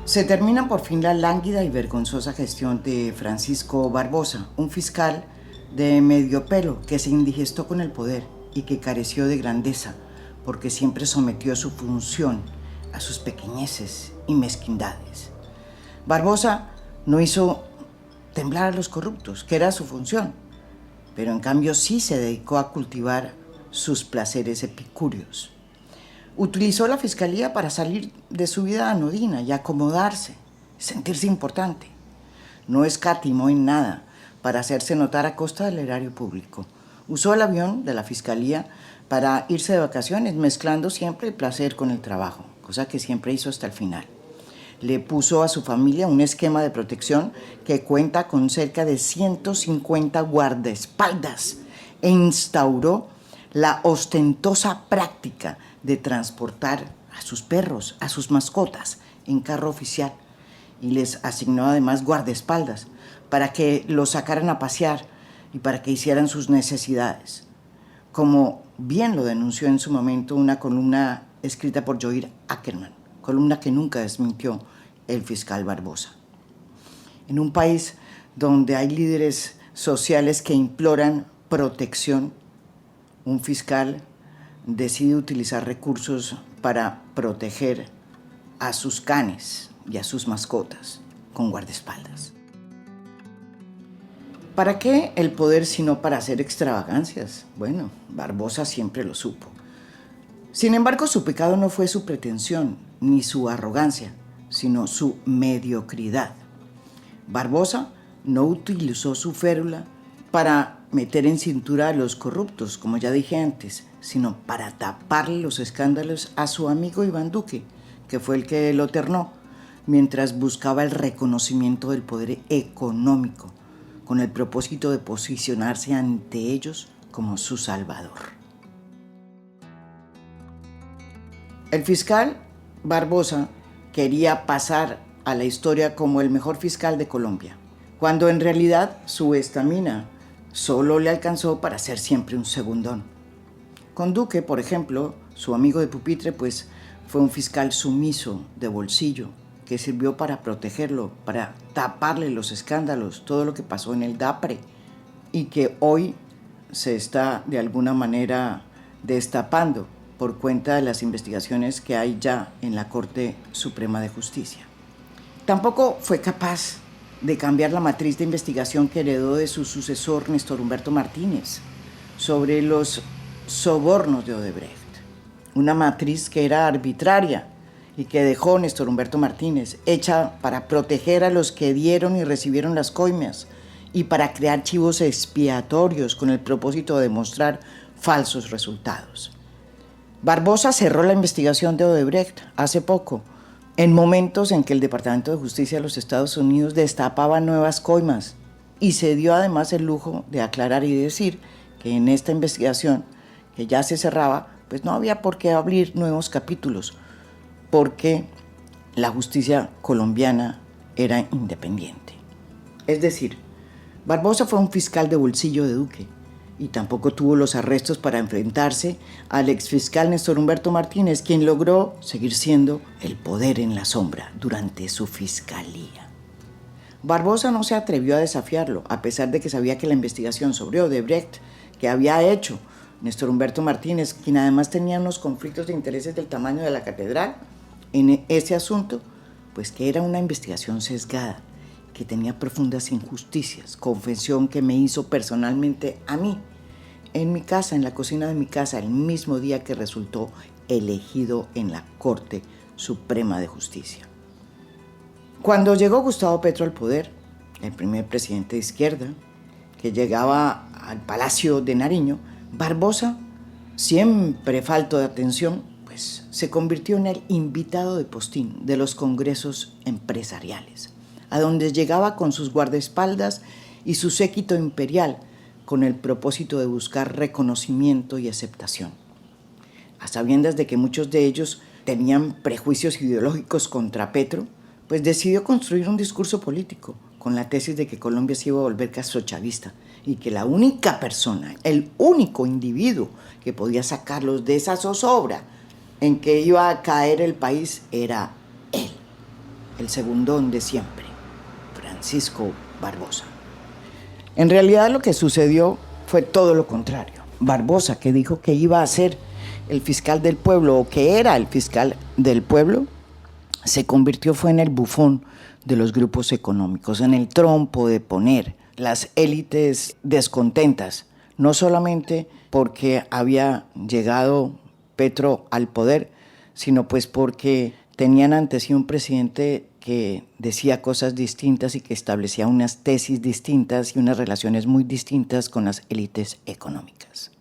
Se termina por fin la lánguida y vergonzosa gestión de Francisco Barbosa, un fiscal de medio pelo que se indigestó con el poder y que careció de grandeza porque siempre sometió su función a sus pequeñeces y mezquindades. Barbosa no hizo temblar a los corruptos, que era su función, pero en cambio sí se dedicó a cultivar sus placeres epicúreos. Utilizó la fiscalía para salir de su vida anodina y acomodarse, sentirse importante. No escatimó en nada para hacerse notar a costa del erario público. Usó el avión de la fiscalía para irse de vacaciones, mezclando siempre el placer con el trabajo, cosa que siempre hizo hasta el final. Le puso a su familia un esquema de protección que cuenta con cerca de 150 guardaespaldas e instauró la ostentosa práctica de transportar a sus perros, a sus mascotas, en carro oficial, y les asignó además guardaespaldas para que los sacaran a pasear y para que hicieran sus necesidades, como bien lo denunció en su momento una columna escrita por Joir Ackerman, columna que nunca desmintió el fiscal Barbosa. En un país donde hay líderes sociales que imploran protección, un fiscal decide utilizar recursos para proteger a sus canes y a sus mascotas con guardaespaldas. ¿Para qué el poder sino para hacer extravagancias? Bueno, Barbosa siempre lo supo. Sin embargo, su pecado no fue su pretensión ni su arrogancia, sino su mediocridad. Barbosa no utilizó su férula para meter en cintura a los corruptos, como ya dije antes, sino para taparle los escándalos a su amigo Iván Duque, que fue el que lo ternó, mientras buscaba el reconocimiento del poder económico, con el propósito de posicionarse ante ellos como su salvador. El fiscal Barbosa quería pasar a la historia como el mejor fiscal de Colombia, cuando en realidad su estamina solo le alcanzó para ser siempre un segundón. Con Duque, por ejemplo, su amigo de pupitre, pues fue un fiscal sumiso, de bolsillo, que sirvió para protegerlo, para taparle los escándalos, todo lo que pasó en el DAPRE, y que hoy se está de alguna manera destapando por cuenta de las investigaciones que hay ya en la Corte Suprema de Justicia. Tampoco fue capaz de cambiar la matriz de investigación que heredó de su sucesor Néstor Humberto Martínez sobre los sobornos de Odebrecht, una matriz que era arbitraria y que dejó Néstor Humberto Martínez, hecha para proteger a los que dieron y recibieron las coimias y para crear chivos expiatorios con el propósito de demostrar falsos resultados. Barbosa cerró la investigación de Odebrecht hace poco, en momentos en que el Departamento de Justicia de los Estados Unidos destapaba nuevas coimas y se dio además el lujo de aclarar y decir que en esta investigación, que ya se cerraba, pues no había por qué abrir nuevos capítulos, porque la justicia colombiana era independiente. Es decir, Barbosa fue un fiscal de bolsillo de Duque y tampoco tuvo los arrestos para enfrentarse al exfiscal Néstor Humberto Martínez, quien logró seguir siendo el poder en la sombra durante su fiscalía. Barbosa no se atrevió a desafiarlo, a pesar de que sabía que la investigación sobre Odebrecht que había hecho Néstor Humberto Martínez, quien además tenía unos conflictos de intereses del tamaño de la catedral en ese asunto, pues que era una investigación sesgada, que tenía profundas injusticias, confesión que me hizo personalmente a mí, en mi casa, en la cocina de mi casa, el mismo día que resultó elegido en la Corte Suprema de Justicia. Cuando llegó Gustavo Petro al poder, el primer presidente de izquierda, que llegaba al Palacio de Nariño, Barbosa, siempre falto de atención, pues se convirtió en el invitado de postín de los congresos empresariales, a donde llegaba con sus guardaespaldas y su séquito imperial, con el propósito de buscar reconocimiento y aceptación. A sabiendas de que muchos de ellos tenían prejuicios ideológicos contra Petro, pues decidió construir un discurso político con la tesis de que Colombia se iba a volver castrochavista y que la única persona, el único individuo que podía sacarlos de esa zozobra en que iba a caer el país era él. el segundón de siempre, Francisco Barbosa. En realidad lo que sucedió fue todo lo contrario. Barbosa, que dijo que iba a ser el fiscal del pueblo o que era el fiscal del pueblo, se convirtió fue en el bufón de los grupos económicos, en el trompo de poner las élites descontentas, no solamente porque había llegado Petro al poder, sino pues porque tenían ante sí un presidente que decía cosas distintas y que establecía unas tesis distintas y unas relaciones muy distintas con las élites económicas.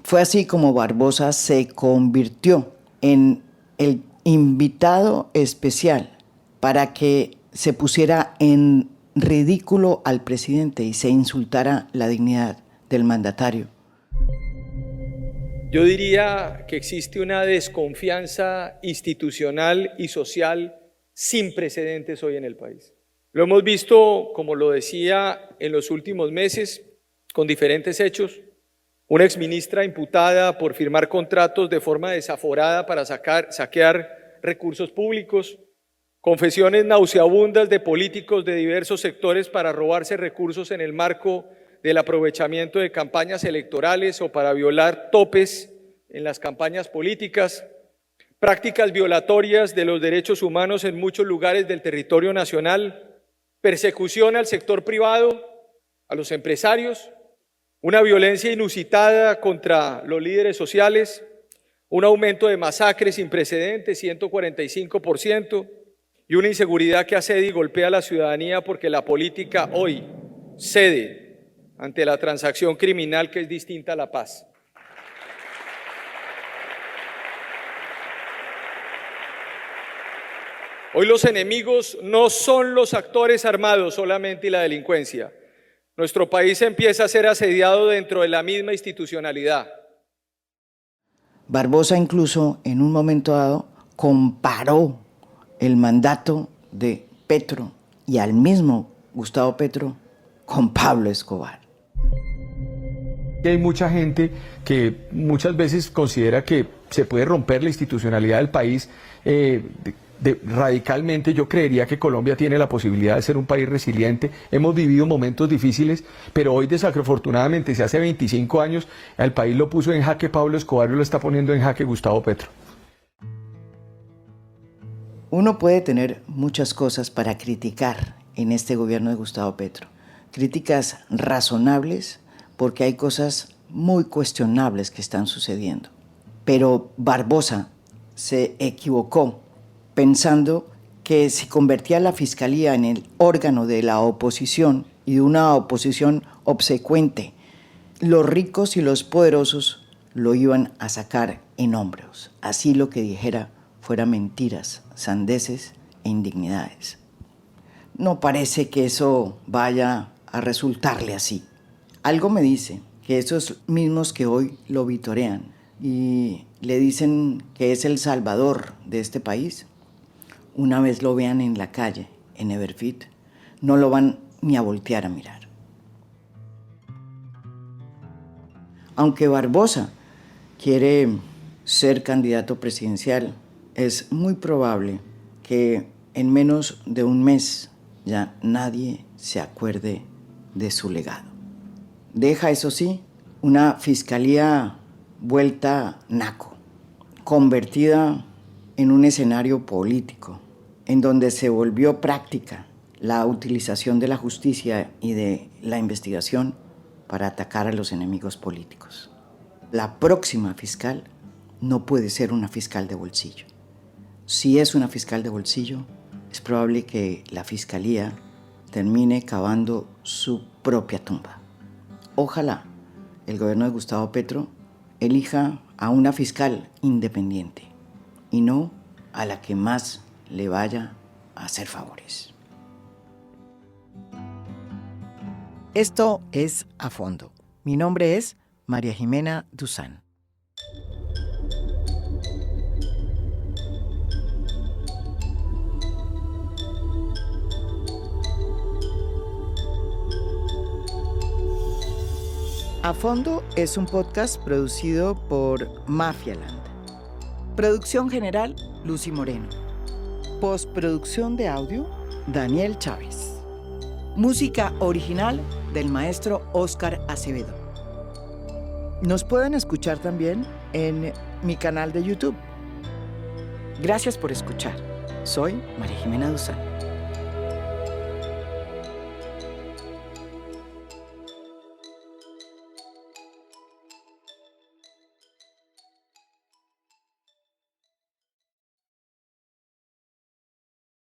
Fue así como Barbosa se convirtió en el invitado especial para que se pusiera en ridículo al presidente y se insultara la dignidad del mandatario. Yo diría que existe una desconfianza institucional y social sin precedentes hoy en el país. Lo hemos visto, como lo decía, en los últimos meses, con diferentes hechos. Una exministra imputada por firmar contratos de forma desaforada para saquear recursos públicos, confesiones nauseabundas de políticos de diversos sectores para robarse recursos en el marco del aprovechamiento de campañas electorales o para violar topes en las campañas políticas, prácticas violatorias de los derechos humanos en muchos lugares del territorio nacional, persecución al sector privado, a los empresarios, una violencia inusitada contra los líderes sociales, un aumento de masacres sin precedentes, 145%, y una inseguridad que asedia y golpea a la ciudadanía porque la política hoy cede ante la transacción criminal que es distinta a la paz. Hoy los enemigos no son los actores armados solamente y la delincuencia. Nuestro país empieza a ser asediado dentro de la misma institucionalidad. Barbosa incluso en un momento dado comparó el mandato de Petro y al mismo Gustavo Petro con Pablo Escobar. Hay mucha gente que muchas veces considera que se puede romper la institucionalidad del país radicalmente. Yo creería que Colombia tiene la posibilidad de ser un país resiliente. Hemos vivido momentos difíciles, pero hoy desafortunadamente, si hace 25 años el país lo puso en jaque Pablo Escobar, lo está poniendo en jaque Gustavo Petro. Uno puede tener muchas cosas para criticar en este gobierno de Gustavo Petro. Críticas razonables, porque hay cosas muy cuestionables que están sucediendo. Pero Barbosa se equivocó pensando que si convertía la fiscalía en el órgano de la oposición y de una oposición obsecuente, los ricos y los poderosos lo iban a sacar en hombros. Así lo que dijera fuera mentiras, sandeces e indignidades. No parece que eso vaya a resultarle así. Algo me dice que esos mismos que hoy lo vitorean y le dicen que es el salvador de este país, una vez lo vean en la calle, en Everfit, no lo van ni a voltear a mirar. Aunque Barbosa quiere ser candidato presidencial, es muy probable que en menos de un mes ya nadie se acuerde de su legado. Deja, eso sí, una fiscalía vuelta naco, convertida en un escenario político, en donde se volvió práctica la utilización de la justicia y de la investigación para atacar a los enemigos políticos. La próxima fiscal no puede ser una fiscal de bolsillo. Si es una fiscal de bolsillo, es probable que la fiscalía termine cavando su propia tumba. Ojalá el gobierno de Gustavo Petro elija a una fiscal independiente y no a la que más le vaya a hacer favores. Esto es A Fondo. Mi nombre es María Jimena Duzán. A Fondo es un podcast producido por Mafialand. Producción general, Lucy Moreno. Postproducción de audio, Daniel Chávez. Música original del maestro Óscar Acevedo. Nos pueden escuchar también en mi canal de YouTube. Gracias por escuchar. Soy María Jimena Duzán.